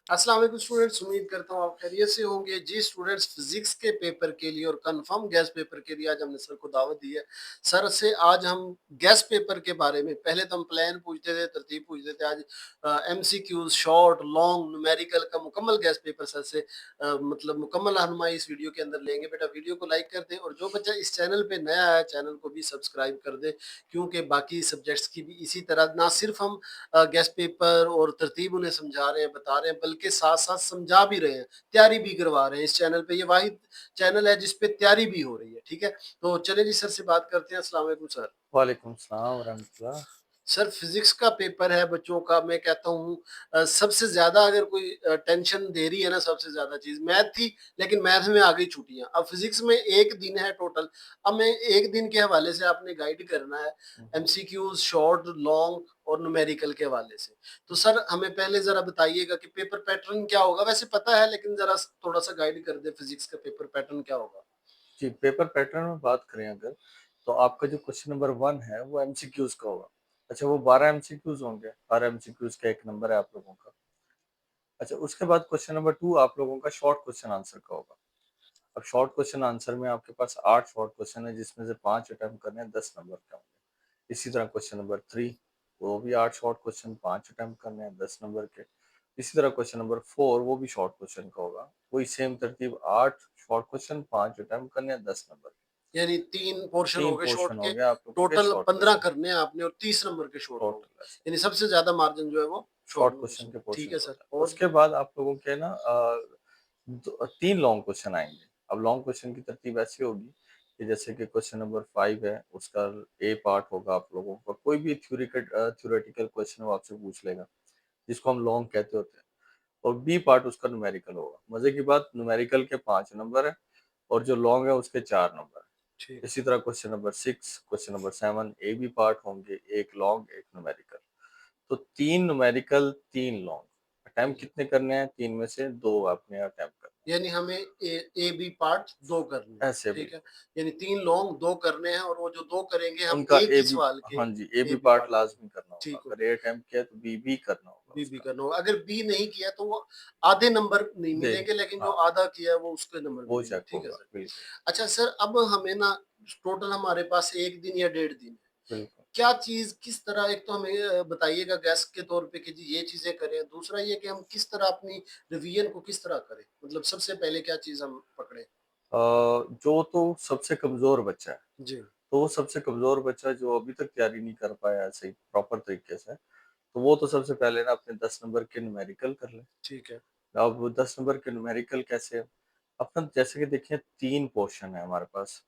अस्सलाम वालेकुम स्टूडेंट्स, उम्मीद करता हूँ आप खैरियत से होंगे। जी स्टूडेंट्स, फिजिक्स के पेपर के लिए और कंफर्म गैस पेपर के लिए आज हमने सर को दावत दी है। सर से आज हम गैस पेपर के बारे में, पहले तो हम प्लान पूछते थे, तरतीब पूछते थे। आज एमसीक्यूज, शॉर्ट, लॉन्ग, न्यूमेरिकल का मुकम्मल गैस पेपर सर से मतलब मुकम्मल रहनुमाई इस वीडियो के अंदर लेंगे। बेटा वीडियो को लाइक कर दें और जो बच्चा इस चैनल पे नया है चैनल को भी सब्सक्राइब कर दे, क्योंकि बाकी सब्जेक्ट्स की भी इसी तरह ना सिर्फ हम गेस्ट पेपर और तरतीब उन्हें समझा रहे हैं, बता रहे हैं, बल्कि साथ साथ समझा भी रहे हैं, तैयारी भी करवा रहे हैं। इस चैनल पे ये वाहिद चैनल है जिस पे तैयारी भी हो रही है। ठीक है, तो चले जी सर से बात करते हैं। अस्सलाम वालेकुम सर। वालेकुम सलाम वरहमतुल्लाह। सर फिजिक्स का पेपर है बच्चों का, मैं कहता हूँ सबसे ज्यादा अगर कोई टेंशन दे रही है ना, सबसे ज्यादा चीज मैथ थी, लेकिन मैथ में आ गई छुट्टियां। अब फिजिक्स में एक दिन है टोटल। अब मैं एक दिन के हवाले से आपने गाइड करना है, एमसीक्यूज, शॉर्ट, लॉन्ग और न्यूमेरिकल के हवाले से। तो सर हमें पहले जरा बताइएगा कि पेपर पैटर्न क्या होगा। वैसे पता है लेकिन जरा थोड़ा सा गाइड कर दे, फिजिक्स का पेपर पैटर्न क्या होगा। जी, पेपर पैटर्न में बात करें अगर, तो आपका जो क्वेश्चन नंबर 1 है वो एमसीक्यूज का होगा। अच्छा, वो 12 एमसीक्यूज होंगे, हर एमसीक्यूज का 1 नंबर है आप लोगों का। अच्छा, उसके बाद क्वेश्चन नंबर 2 आप लोगों का शॉर्ट क्वेश्चन आंसर का होगा। अब शॉर्ट क्वेश्चन आंसर में आपके पास 8 शॉर्ट क्वेश्चन है, जिसमें से 5 अटेम्प्ट करने हैं, 10 नंबर के होंगे। इसी तरह क्वेश्चन नंबर 3, वो भी 8 शॉर्ट क्वेश्चन, 5 अटेम्प्ट करने हैं, 10 नंबर के। इसी तरह क्वेश्चन नंबर 4, वो भी शॉर्ट क्वेश्चन का होगा। वही सेम तरतीब, 8 शॉर्ट क्वेश्चन, 5 अटेम्प्ट करने हैं, 10 नंबर के। यानी तीन पोर्शन हो तीन गए शॉर्ट पोर्शन हो के, गया आप लोगों के टोटल शॉर्ट 15 क्वेश्चन करने हैं आपने और 30 नंबर के शॉर्ट हो टोटल ऐसे। गए। यानी सबसे ज्यादा मार्जिन जो है वो शॉर्ट शॉर्ट में क्वेश्चन क्वेश्चन। के ठीक पोर्शन है का सर, होता है। और उसके बाद आप लोगों के ना 3 लॉन्ग क्वेश्चन आएंगे। अब लॉन्ग क्वेश्चन की तरतीब ऐसी होगी कि जैसे कि क्वेश्चन नंबर 5 है, उसका ए पार्ट होगा आप लोगों का, कोई भी थ्योरेटिकल क्वेश्चन वो आपसे पूछ लेगा, जिसको हम लॉन्ग कहते होते हैं। और बी पार्ट उसका न्यूमेरिकल होगा। मजे की बात, न्यूमेरिकल के 5 नंबर है और जो लॉन्ग है उसके 4 नंबर है। ठीक। इसी तरह question number 6, question number 7 A B part होंगे, एक लॉन्ग एक न्यूमेरिकल। तो 3 न्यूमेरिकल 3 लॉन्ग। अटेम्प्ट कितने करने हैं? 3 में से 2 आपने अटेम्प्ट करने यानी हमें ए बी पार्ट दो करने हैं। हैं। ऐसे भी ठीक है, यानी तीन लॉन्ग दो करने हैं और वो जो दो करेंगे हम उनका एक ए ही बी, सवाल के हाँ जी, A A B B part part करना। लाजमी करना होगा। ठीक हो अगर गया। ए अटेम्प्ट किया तो बी भी करना होगा बी भी उसका। करना होगा। अगर बी नहीं किया तो वो आधे नंबर नहीं दे, मिलेंगे, लेकिन जो हाँ, आधा किया है वो उसके नंबर वो मिलेंगे। चेक ठीक है होगा, सर। बिल्कुल। अच्छा सर, अब हमें ना टोटल हमारे पास एक दिन या डेढ़ दिन है। बिल्कुल। क्या चीज किस तरह, एक तो हमें बताइएगा गैस के तौर पे कि जी ये चीजें करें, दूसरा ये कि हम किस तरह अपनी रिवीजन को किस तरह करें, मतलब सबसे पहले क्या चीज हम पकड़े। जो तो सबसे कमजोर बच्चा है, जी। तो वो सबसे कमजोर बच्चा जो अभी तक तैयारी नहीं कर पाया है सही प्रॉपर तरीके से, तो वो तो सबसे पहले ना अपने 10 नंबर के न्यूमेरिकल कर ले। ठीक है। अब 10 नंबर के न्यूमेरिकल कैसे? अपना जैसे कि देखिए 3 पोर्शन है हमारे पास।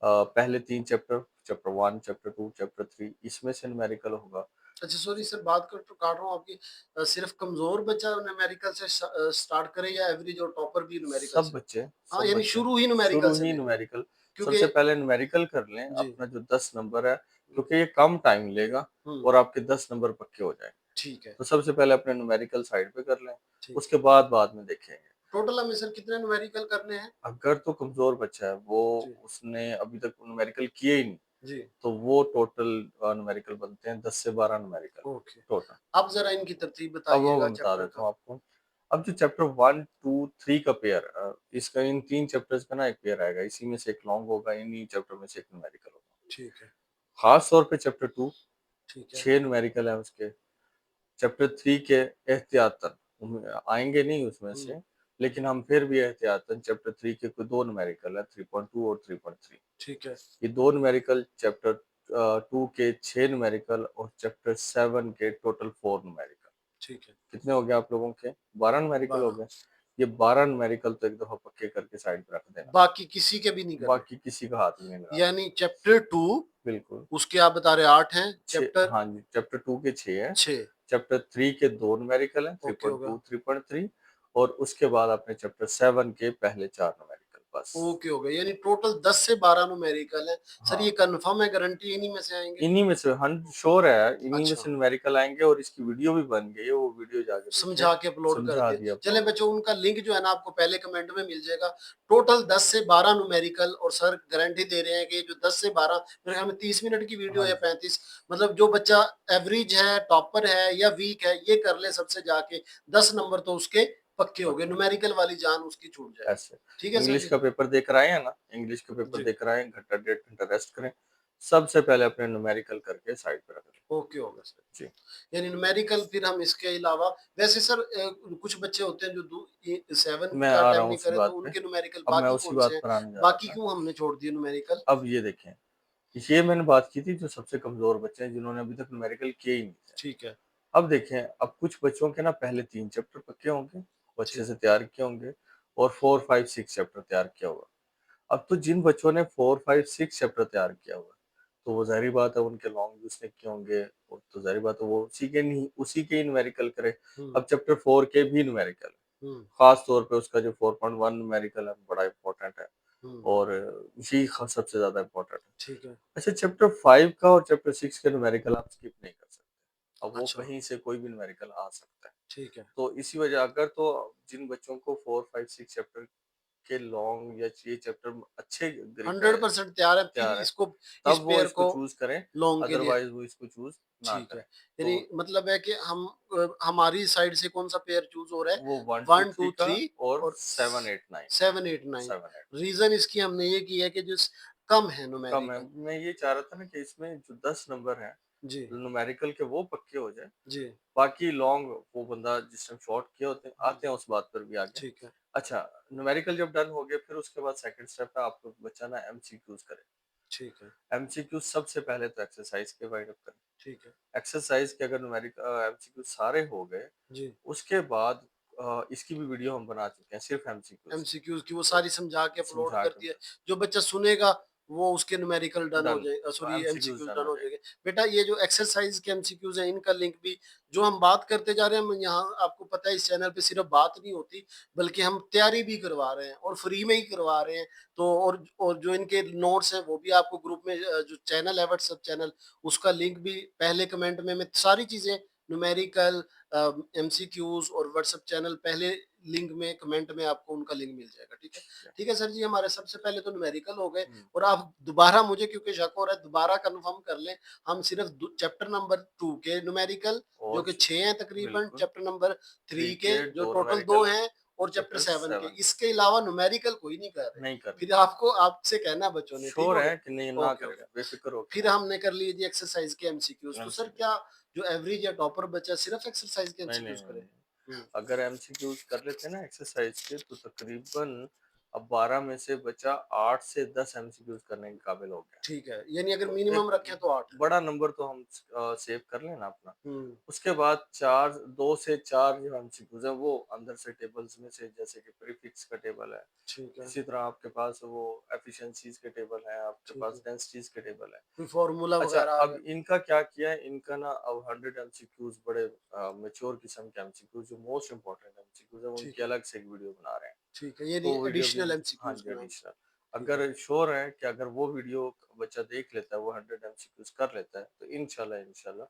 पहले 3 चैप्टर, चैप्टर 1, चैप्टर 2, चैप्टर 3, इसमें से न्यूमेरिकल होगा। अच्छा सॉरी सर, बात कर तो काट रहा हूँ आपकी। सिर्फ कमजोर बच्चा न्यूमेरिकल से स्टार्ट करे या एवरेज और टॉपर भी न्यूमेरिकल सब से। बच्चे, हाँ, सब यानी बच्चे शुरू ही न्यूमेरिकल शुरू से ही लेना है। न्यूमेरिकल, क्योंकि सबसे पहले न्यूमेरिकल कर लें जी। अपना जो 10 नंबर है, क्योंकि ये कम टाइम लेगा हम्म। और आपके 10 नंबर पक्के हो जाएंगे। ठीक है। तो सबसे पहले अपने न्यूमेरिकल साइड पे कर लें, ठीक उसके है। बाद में देखेंगे। टोटल हमें सर कितने न्यूमेरिकल करने हैं। अगर तो कमजोर बच्चा है, वो जी। उसने अभी तक न्यूमेरिकल किए ही नहीं, जी। तो वो टोटल न्यूमेरिकल बनते हैं 10 से 12 न्यूमेरिकल ओके। टोटल। अब जरा इनकी तरतीब अब वो बताइएगा मैं बता चैप्टर देता का। हूँ आपको। अब जो चैप्टर 1, 2, 3 का पेयर, इसका इन 3 चैप्टर्स का ना एक पेयर आएगा, इसी में से एक लॉन्ग होगा, इन्हीं चैप्टर में से एक न्यूमेरिकल होगा। ठीक है। खास तौर पे चैप्टर 2, ठीक है। 6 न्यूमेरिकल है उसके। चैप्टर 3 के एहतियातन आएंगे नहीं उसमें हम्म। से, लेकिन हम फिर भी एहतियातन चैप्टर 3 के कोई 2 न्यूमेरिकल है, 3.2 और 3.3। ठीक है। ये 2 न्यूमेरिकल चैप्टर 2 के 6 न्यूमेरिकल और चैप्टर 7 के टोटल 4 न्यूमेरिकल। ठीक है। कितने हो गए आप लोगों के? 12 न्यूमेरिकल हो 12। गए। ये 12 न्यूमेरिकल तो एक दफा पक्के करके साइड पे रख देना, बाकी किसी के भी नहीं करने। बाकी किसी का हाथ भी नहीं लगाना। यानी चैप्टर 2, बिल्कुल। उसके आप बता रहे 8 हैं, छः, चैप्टर हाँ जी, चैप्टर 2 के 6 है। 6। चैप्टर 3 के 2 न्यूमेरिकल हैं, ओके होगा। 3.2, 3.3। और उसके बाद अपने चैप्टर 7 के पहले 4 न्यूमेरिकल बस। ओके हो गया, यानी टोटल 10 से 12 न्यूमेरिकल है। सर ये हाँ, कंफर्म है, गारंटी इन्हीं में से आएंगे। इन्हीं में से 100 श्योर है, इन्हीं में अच्छा, से न्यूमेरिकल आएंगे और इसकी वीडियो भी बन गई है, वो वीडियो जाके देखिए। समझा के अपलोड कर समझा दिया। दिया, चले अपलोड हो बच्चों, उनका लिंक जो है ना आपको पहले कमेंट में मिल जाएगा। टोटल 10 से 12 न्यूमेरिकल, और सर गारंटी दे रहे हैं कि जो 10 से 12, मेरे ख्याल में 30 मिनट की गया। वीडियो हाँ या जी, 35, मतलब जो बच्चा एवरेज है, टॉपर है या वीक है, ये कर ले सबसे जाके 10 नंबर तो उसके पक्के हो गए, पक्के। न्यूमेरिकल वाली जान उसकी छूट जाएगी। ऐसे ठीक है सर इंग्लिश जी? का पेपर देकर आए हैं ना, इंग्लिश का पेपर जी। देकर आए हैं, घंटा 1.5 घंटा रेस्ट करें, सबसे पहले अपने न्यूमेरिकल करके साइड पे रख दें। ओके हो गया सर। जी, यानी न्यूमेरिकल फिर हम इसके अलावा वैसे सर कुछ बच्चे होते हैं जो 7 मैं आ रहा अटेम्प्ट हूँ नहीं उसी करे तो बात पे, उनके न्यूमेरिकल अब मैं बाकी उसी कौन से बात हैं? पर आने जा रहा बाकी था। क्यों हमने छोड़ दिए न्यूमेरिकल? अब ये देखें, ये मैंने बात की थी जो सबसे कमज़ोर बच्चे हैं जिन्होंने अभी तक न्यूमेरिकल किए ही नहीं थे। ठीक है, अब देखें, अब कुछ बच्चों के ना पहले 3 चैप्टर पक्के होंगे, वो अच्छे ठीक, से तैयार किए होंगे और 4, 5, 6 चैप्टर तैयार किया होगा। अब तो जिन बच्चों ने 4, 5, 6 चैप्टर तैयार किया हुआ है, तो वो ज़ाहिर-सी बात है उनके लॉन्ग उसने किए होंगे और तो ज़ाहिर बात है वो उसी के ही न्यूमेरिकल करे। हुँ, अब चैप्टर 4 के भी न्यूमेरिकल है, हुँ, ख़ास तौर पे उसका जो 4.1 न्यूमेरिकल है बड़ा इम्पोर्टेंट है हुँ, और इसी ख सबसे ज़्यादा इम्पोर्टेंट है। ठीक है, अच्छा चैप्टर 5 का और चैप्टर 6 के न्यूमेरिकल आप स्किप नहीं कर सकते। अब वो अच्छा, कहीं से कोई भी न्यूमेरिकल आ सकता है। ठीक है। तो इसी वजह अगर तो जिन बच्चों को 4, 5, 6 चैप्टर के लॉन्ग या ये चैप्टर अच्छे ग्रिप में 100% तैयार है फिर तैयार है, इसको इस तब वो पेयर इसको को चूज़ करें, लॉन्ग के लिए अदरवाइज़ वो इसको चूज़ ना ठीक है। करें। यानी तो मतलब है कि हम हमारी साइड से कौन-सा पेयर चूज़ हो रहा है? वो 1, 2, 1, 3 2, का 3 और और 7, 8, 9 7, 8, 9 7, 8 रीज़न इसकी हमने ये की है कि जो कम है कम है। न्यूमेरिकल। मैं ये चाह रहा था ना कि इसमें जो 10 नंबर हैं, जी, न्यूमेरिकल के वो पक्के हो जाएँ, जी। बाकी लॉन्ग वो बंदा जिस टाइम शॉर्ट किए होते हैं हुँ, आते हैं उस बात पर भी आगे। ठीक है, अच्छा, न्यूमेरिकल जब डन हो गए फिर उसके बाद सेकंड स्टेप है आपको बच्चा ना एमसीक्यूज़ करे। ठीक है, एमसीक्यूज़ सबसे पहले तो एक्सरसाइज़ के वाइंड अप करें। ठीक है। एक्सरसाइज़ के अगर एमसीक्यू सारे हो गए, जी, उसके बाद इसकी भी वीडियो हम बना चुके हैं सिर्फ़ एमसीक्यूज़ की। एमसीक्यूज़ की वो तो सारी समझा के अपलोड समझा कर के दिया। जो बच्चा सुनेगा वो उसके न्यूमेरिकल डन हो डन, जाए तो sorry MCQs MCQs done done हो हो जाएँगे। जाएँगे। बेटा ये जो एक्सरसाइज़ के एमसीक्यूज़ हैं इनका लिंक भी जो हम बात करते जा रहे हैं, हम यहाँ आपको पता है इस चैनल पे सिर्फ़ बात नहीं होती, बल्कि हम तैयारी भी करवा रहे हैं और फ्री में ही करवा रहे हैं। तो और जो इनके नोट्स हैं वो भी आपको ग्रुप में जो चैनल है व्हाट्सएप चैनल उसका लिंक भी पहले कमेंट में मैं सारी चीज़ें न्यूमेरिकल एमसीक्यूज़ और व्हाट्सएप चैनल पहले लिंक में कमेंट में आपको उनका लिंक मिल जाएगा, ठीक है? ठीक है। ठीक है सर जी, हमारे सबसे पहले तो न्यूमेरिकल हो गए हुँ, और आप दोबारा मुझे क्योंकि शक हो रहा है दोबारा कंफर्म कर लें, हम सिर्फ चैप्टर नंबर 2 के न्यूमेरिकल जो और कि 6 हैं तकरीबन, बिल्कुल, चैप्टर नंबर 3 3 के के जो 2 टोटल 2 न्यूमेरिकल हैं हैं और और चैप्टर चैप्टर 7 के, 7 इसके अलावा न्यूमेरिकल कोई नहीं कर रहे। नहीं फिर करनी। आपको आपसे कहना है बच्चों ने, ठीक श्योर हो गया? है कि नहीं ना ओके, हो करेगा, गया। बेफ़िक्र होके फिर ना हमने कर लिए जी एक्सरसाइज के एमसीक्यूज, तो सर एमसीक्यू क्या जो एवरेज या टॉपर बच्चा सिर्फ एक्सरसाइज के नहीं, नहीं, एमसीक्यूज नहीं, करे? नहीं। हुँ। अगर एमसीक्यूज़ कर लेते हैं ना एक्सरसाइज़ के तो तकरीबन अब 12 में से बचा 8 से 10 एमसीक्यूज़ करने के काबिल हो गया। ठीक है, यानी अगर तो एक मिनिमम रखें तो 8। बड़ा नंबर तो हम सेव कर लें ना अपना। हुँ, उसके बाद 4 2 से 4 जो एमसीक्यूज़ हैं वो अंदर से टेबल्स में से जैसे कि प्रीफिक्स का टेबल है। ठीक है, इसी तरह आपके पास वो एफिशिएंसीज़ के टेबल है, आपके ठीक पास है। डेंसिटीज़ के टेबल है। कोई फ़ॉर्मूला अच्छा, वगैरह अब अगर इनका क्या किया है, इनका ना अब 100 एमसीक्यूज़ बड़े मैच्योर किस्म के एमसीक्यूज़ जो मोस्ट इम्पोर्टेंट एमसीक्यूज़ है, ठीक उनकी है, अलग से एक वीडियो बना रहे हैं। ठीक है, यानी तो वो वीडियो भी एडिशनल हाँ एमसीक्यूज जी, बनाना। एडिशनल। ठीक है, अगर श्योर है कि अगर वो वीडियो बच्चा देख लेता है, वो 100 एमसीक्यूज़ कर लेता है, तो इंशाल्लाह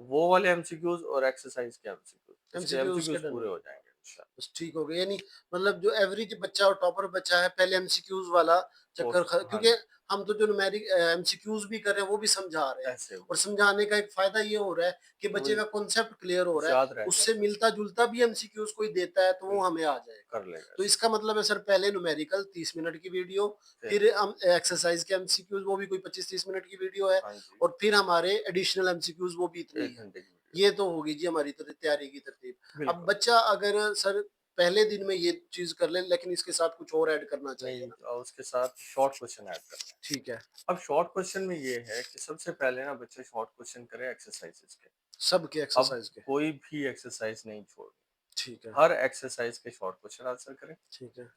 वो वाले एमसीक्यूज़ और एक्सरसाइज़ के एमसीक्यूज़, इसके एमसीक्यूज के एमसीक्यूज़ डन हो पूरे हो गए। जाएँगे इंशाल्लाह। बस ठीक हो गया, यानी मतलब जो एवरेज बच्चा और टॉपर बच्चा है पहले एमसीक्यूज वाला चक्कर पोस्ट हाँ क्योंकि जी, हम तो जो न्यूमेरिक एमसीक्यूज भी कर रहे हैं वो भी समझा रहे हैं ऐसे हो और समझाने का एक फायदा ये हो रहा है कि कि वो बच्चे का कॉन्सेप्ट क्लियर हो रहा है, याद रह उससे जाता है, मिलता जुलता भी एमसीक्यूज कोई देता है तो वो बिल्कुल, हमें आ जाएगा। कर लेगा तो इसको। इसका मतलब है सर पहले न्यूमेरिकल 30 मिनट की वीडियो, फिर फिर हम एक्सरसाइज के एमसीक्यूज वो भी कोई 25-30 मिनट की वीडियो है हाँ जी, और फिर हमारे एडिशनल एमसीक्यूज वो भी इतनी 1 है। घंटे की वीडियो। ये तो होगी जी हमारी तैयारी की तरतीब। अब बिल्कुल। बच्चा अगर सर पहले दिन में ये चीज़ कर ले लेकिन इसके साथ कुछ और ऐड करना चाहिए नहीं ना? उसके साथ शॉर्ट क्वेश्चन ऐड करना है। ठीक है, अब शॉर्ट क्वेश्चन में ये है कि सबसे पहले ना बच्चे शॉर्ट क्वेश्चन करे एक्सरसाइजेस के। सबके अब एक्सरसाइज़ के। कोई भी एक्सरसाइज नहीं छोड़नी। ठीक है, हर एक्सरसाइज के शॉर्ट क्वेश्चन आंसर करें। ठीक है,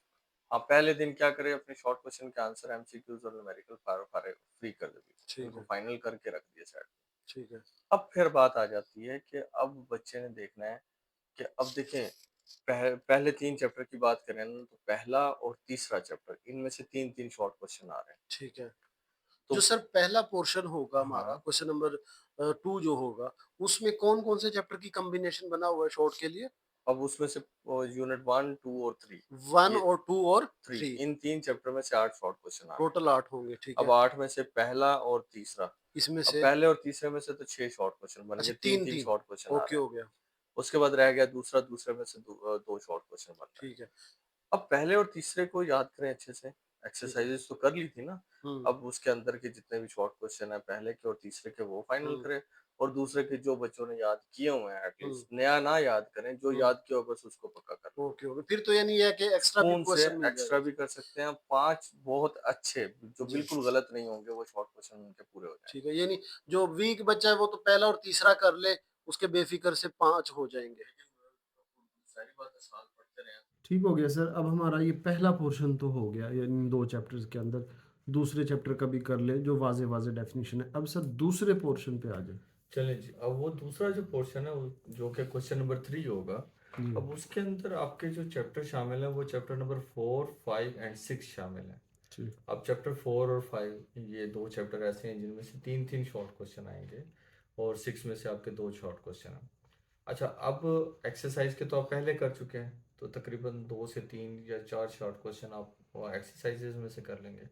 आप पहले दिन क्या करें, अपने शॉर्ट क्वेश्चन के आंसर एमसीक्यूज और न्यूमेरिकल फारे फ्री कर दें, ठीक उनको है, फाइनल करके रख दिए साइड। ठीक है, अब फिर बात आ जाती है कि अब बच्चे ने देखना है कि अब देखें पहले 3 चैप्टर की बात करें ना तो पहला और तीसरा चैप्टर इनमें से 3-3 शॉर्ट क्वेश्चन आ रहे हैं। ठीक है। जो तो सर पहला पोर्शन होगा हमारा हाँ, क्वेश्चन नंबर 2 जो होगा, उसमें कौन-कौन से चैप्टर की कॉम्बिनेशन बना हुआ है शॉर्ट के लिए? अब उसमें से यूनिट 1, 2 और 3 1 ये और 2 और 3 3 इन 3 चैप्टर में से 8 शॉर्ट क्वेश्चन आने हैं। टोटल 8 होंगे, ठीक अब है। 8 में से पहला और तीसरा, इसमें अब से पहले और तीसरे में से तो 6 शॉर्ट क्वेश्चन बन अच्छा गए, 3-3 3-3 शॉर्ट क्वेश्चन आ ओके रहे हैं। हो गया। उसके बाद रह गया दूसरा, दूसरे में से दो शॉर्ट क्वेश्चन बन रहे हैं। ठीक है, अब पहले और तीसरे को याद करें अच्छे से, ठीक है। एक्सरसाइजेस तो कर ली थी ना, हुँ, अब उसके अंदर के जितने भी शॉर्ट क्वेश्चन है पहले के और तीसरे के वो फाइनल हुँ, करें, और दूसरे के जो बच्चों ने याद किए हुए हैं हुँ, एटलीस्ट नया ना याद करें, जो हुँ। याद किया हो बस उसको पक्का कर लें। Okay, okay. फिर तो यानी ये है कि एक्स्ट्रा भी सुकून से क्वेश्चन मिल एक्स्ट्रा जाएगा। भी कर सकते हैं, 5 बहुत अच्छे जो जी, बिल्कुल गलत नहीं होंगे वो शॉर्ट क्वेश्चन उनके पूरे हो ठीक जाएँगे। है। यानी जो वीक बच्चा है वो तो पहला और तीसरा कर ले, उसके बेफ़िक्र से 5 हो जाएँगे। सारी बातें साथ पढ़ते रहें। ठीक हो गया सर। अब हमारा ये पहला पोर्शन तो हो गया ये इन 2 चैप्टर्स के अंदर। दूसरे चैप्टर का भी कर ले जो वाज़े-वाज़े डेफिनिशन है। अब सर दूसरे पोर्शन पे आ जाएँ। चलें जी, अब वो दूसरा जो पोर्शन है वो जो कि क्वेश्चन नंबर 3 होगा, जी, अब उसके अंदर आपके जो चैप्टर शामिल हैं वो चैप्टर नंबर 4, 5 एंड 6 शामिल हैं। ठीक। अब चैप्टर 4 और 5 ये 2 चैप्टर ऐसे हैं जिनमें से 3-3 शॉर्ट क्वेश्चन आएंगे, और 6 में से आपके 2 शॉर्ट क्वेश्चन हैं। अच्छा, अब एक्सरसाइज के तो आप पहले कर चुके हैं, तो तकरीबन 2 से 3 या 4 शॉर्ट क्वेश्चन आप एक्सरसाइजेज में से कर लेंगे।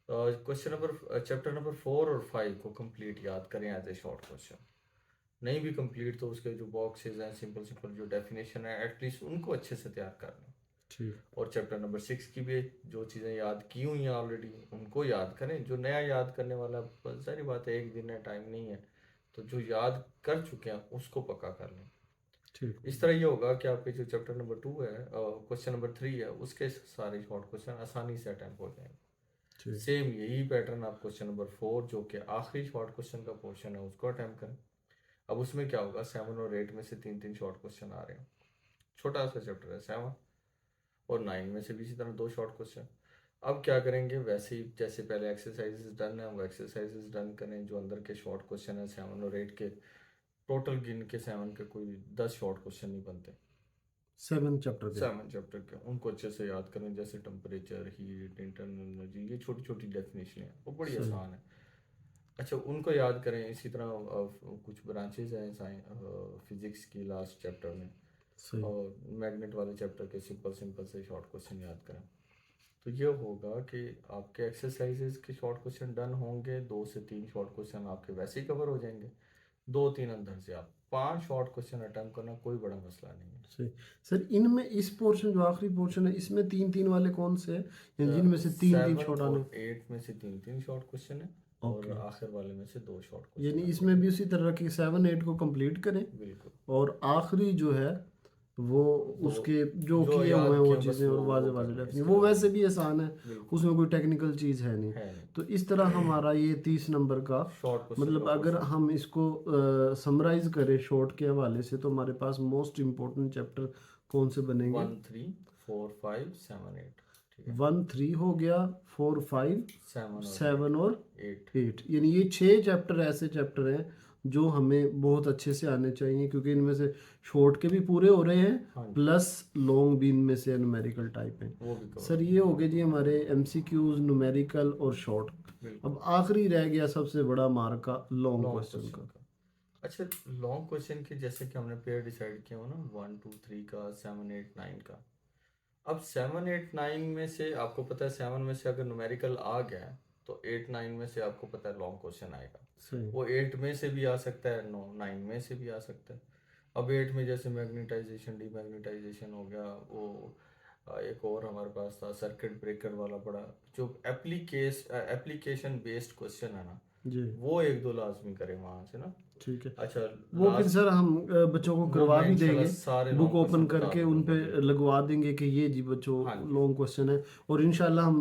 क्वेश्चन नंबर चैप्टर नंबर 4 और 5 को कंप्लीट याद करें एज ए शॉर्ट क्वेश्चन। नहीं भी कंप्लीट तो उसके जो बॉक्सेस हैं, सिंपल सिंपल जो डेफिनेशन है एटलीस्ट उनको अच्छे से तैयार कर लें। ठीक। और चैप्टर नंबर 6 की भी जो चीज़ें याद की हुई हैं ऑलरेडी उनको याद करें। जो नया याद करने वाला, बस सारी बात है, एक दिन है, टाइम नहीं है, तो जो याद कर चुके हैं उसको पक्का कर लें। ठीक हो इस गया। तरह ये होगा कि आपके जो चैप्टर नंबर 2 है, क्वेश्चन नंबर 3 है, उसके सारे शॉर्ट क्वेश्चन आसानी से अटैम्प्ट हो जाएंगे। ठीक। सेम यही पैटर्न आप क्वेश्चन नंबर 4 जो कि आखिरी शॉर्ट क्वेश्चन का पोर्शन है उसको अटैम्प्ट करें। अब उसमें क्या होगा, 7 और 8 में से 3-3 शॉर्ट क्वेश्चन आ रहे हैं। छोटा सा चैप्टर है 7, और 9 में से भी इसी तरह 2 शॉर्ट क्वेश्चन। अब क्या करेंगे, वैसे ही जैसे पहले एक्सरसाइजेस डन है वो एक्सरसाइजेस डन करें। जो अंदर के शॉर्ट क्वेश्चन है 7 और 8 के, टोटल गिन के 7 के कोई 10 शॉर्ट क्वेश्चन नहीं बनते। 7 चैप्टर के। 7 चैप्टर के उनको अच्छे से याद करें, जैसे टेम्परेचर, हीट, इंटरनल एनर्जी, ये छोटी छोटी डेफिनेशन है वो बड़ी सही। आसान है। अच्छा, उनको याद करें। इसी तरह कुछ ब्रांचेज हैं फिजिक्स की लास्ट चैप्टर में, सही। और मैग्नेट वाले चैप्टर के सिंपल सिंपल से शॉर्ट क्वेश्चन याद करें। तो ये होगा कि आपके एक्सरसाइजेज के शॉर्ट क्वेश्चन डन होंगे, 2 से 3 शॉर्ट क्वेश्चन आपके वैसे ही कवर हो जाएंगे, 2-3 अंदर से आप 5 शॉर्ट क्वेश्चन अटैम्प्ट करना कोई बड़ा मसला नहीं है। सही। सर इनमें इस पोर्शन जो आखिरी पोर्शन है इसमें 3-3 वाले कौन से हैं? या जिनमें से 3-3 7 छोड़ा और नहीं? 8 में से 3-3 शॉर्ट क्वेश्चन है, और ओके। आखिर वाले में से 2 शॉर्ट यानी क्वेश्चन आपके इसमें भी हैं। उसी तरह की 7-8 को कंप्लीट करें। बिल्कुल। और आखिरी जो है वो दो उसके जो जो किए हुए याद हैं वो किए बस चीज़ें और वाजे वो कर वाजे लें, डेफिनेशन इसके वो अलावा वैसे नहीं। भी आसान है। बिल्कुल उसमें कोई टेक्निकल चीज़ है नहीं। है नहीं। तो इस तरह हमारा ये 30 नंबर का शॉर्ट क्वेश्चन का मतलब अगर पोर्शन हम इसको समराइज करें शॉर्ट के हवाले से तो हमारे पास मोस्ट इम्पोर्टेंट चैप्टर कौन से बनेंगे? 1, 3, 4, 5, 7, 8। ठीक है। 1, 3 हो गया, 4, 5, 7 और 7 और 8। 8। यानी ये 6 चैप्टर ऐसे चैप्टर हैं जो हमें बहुत अच्छे से आने चाहिए क्योंकि इनमें से शॉर्ट के भी पूरे हो रहे हैं हाँ जी, प्लस लॉन्ग भी इनमें से न्यूमेरिकल टाइप हैं। वो भी कवर सर हो। ये हो गए जी हमारे एमसीक्यूज न्यूमेरिकल और शॉर्ट। बिल्कुल। अब आखिरी रह गया सबसे बड़ा मार्क का लॉन्ग लॉन्ग क्वेश्चन क्वेश्चन का। का। अच्छा, लॉन्ग क्वेश्चन के जैसे कि हमने पेयर डिसाइड किया हो ना, 1, 2, 3 का, 7, 8, 9 का। अब 7, 8, 9 में से आपको पता है 7 में से अगर न्यूमेरिकल आ गया है तो 8, 9 में से आपको पता है लॉन्ग क्वेश्चन आएगा। सही। वो 8 में से भी आ सकता है, 9 में से भी आ सकता है। अब 8 में जैसे मैग्नेटाइजेशन, डीमैग्नेटाइजेशन हो गया, वो एक और हमारे पास था सर्किट ब्रेकर वाला बड़ा जो एप्लीकेशन बेस्ड क्वेश्चन है ना, जी। वो 1-2 लाजमी करें वहाँ से ना। ठीक है। अच्छा, वो फिर लास्ट सर हम बच्चों को वो करवा मैं भी इंशाल्लाह देंगे। सारे बुक लॉन्ग ओपन क्वेश्चन बता करके उन दूंगा। पे बिल्कुल। लगवा देंगे कि ये जी बच्चों हाँ जी। लॉन्ग क्वेश्चन है। और इंशाल्लाह हम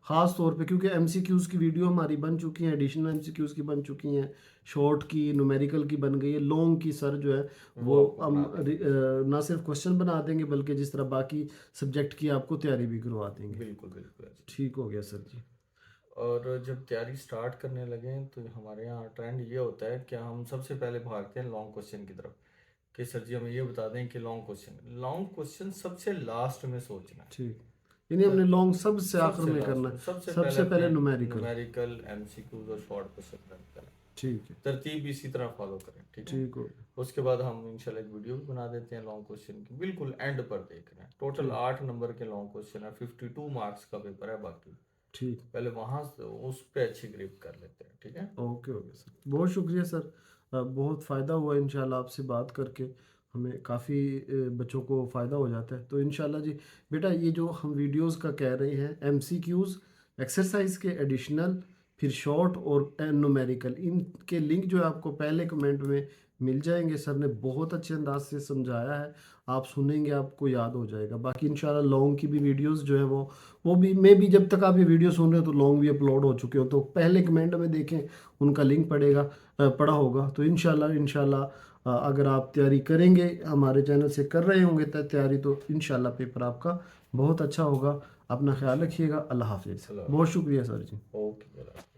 ख़ास तौर पे क्योंकि एमसीक्यूज़ की वीडियो हमारी बन चुकी हैं, एडिशनल एमसीक्यूज़ की बन चुकी हैं, शॉर्ट की, न्यूमेरिकल की बन गई है, लॉन्ग की सर जो है वो वो आपको हम बना देंगे। ना सिर्फ क्वेश्चन बना देंगे बल्कि जिस तरह बाकी सब्जेक्ट की आपको तैयारी भी करवा देंगे। बिल्कुल बिल्कुल ऐसे। ठीक हो गया सर जी। और जब तैयारी स्टार्ट करने लगे तो हमारे यहाँ ट्रेंड ये होता है कि हम सबसे पहले भागते हैं लॉन्ग क्वेश्चन की तरफ, कि सर जी हमें ये बता दें कि लॉन्ग क्वेश्चन सबसे लास्ट में सोचना है। ठीक। यानी हमने लॉन्ग सबसे आखिर सबसे में लास्ट करना में है। सबसे पहले सबसे अपने पहले न्यूमेरिकल। न्यूमेरिकल, एमसीक्यूज और शॉर्ट क्वेश्चन रन करें। ठीक है। तरतीब इसी तरह फॉलो करें, ठीक है। ठीक हो गया। उसके बाद हम इंशाल्लाह एक वीडियो भी बना देते हैं लॉन्ग क्वेश्चन की, बिल्कुल एंड पर देख रहे हैं। टोटल ठीक। 8 नंबर के लॉन्ग क्वेश्चन है, 52 मार्क्स का पेपर है बाकी। ठीक। पहले वहां उस पे अच्छी ग्रिप कर लेते हैं, ठीक है। ओके ओके सर, बहुत शुक्रिया सर। बहुत फ़ायदा हुआ इंशाल्लाह आपसे बात करके। हमें काफ़ी बच्चों को फ़ायदा हो जाता है। तो इंशाल्लाह जी बेटा, ये जो हम वीडियोस का कह रहे हैं, एमसीक्यूज़, एक्सरसाइज के एडिशनल, फिर शॉर्ट और न्यूमेरिकल, इनके लिंक जो है आपको पहले कमेंट में मिल जाएंगे। सर ने बहुत अच्छे अंदाज से समझाया है, आप सुनेंगे आपको याद हो जाएगा। बाकी इंशाल्लाह लॉन्ग की भी वीडियोस जो है वो भी मैं भी, जब तक आप ये वीडियो सुन रहे हो तो लॉन्ग भी अपलोड हो चुके हो, तो पहले कमेंट में देखें, उनका लिंक पड़ा होगा। तो इंशाल्लाह अगर आप तैयारी करेंगे, हमारे चैनल से कर रहे होंगे तैयारी, तो इंशाल्लाह पेपर आपका बहुत अच्छा होगा। अपना ख्याल रखिएगा। अल्लाह हाफिज़। चलो बहुत शुक्रिया सर जी। ओके।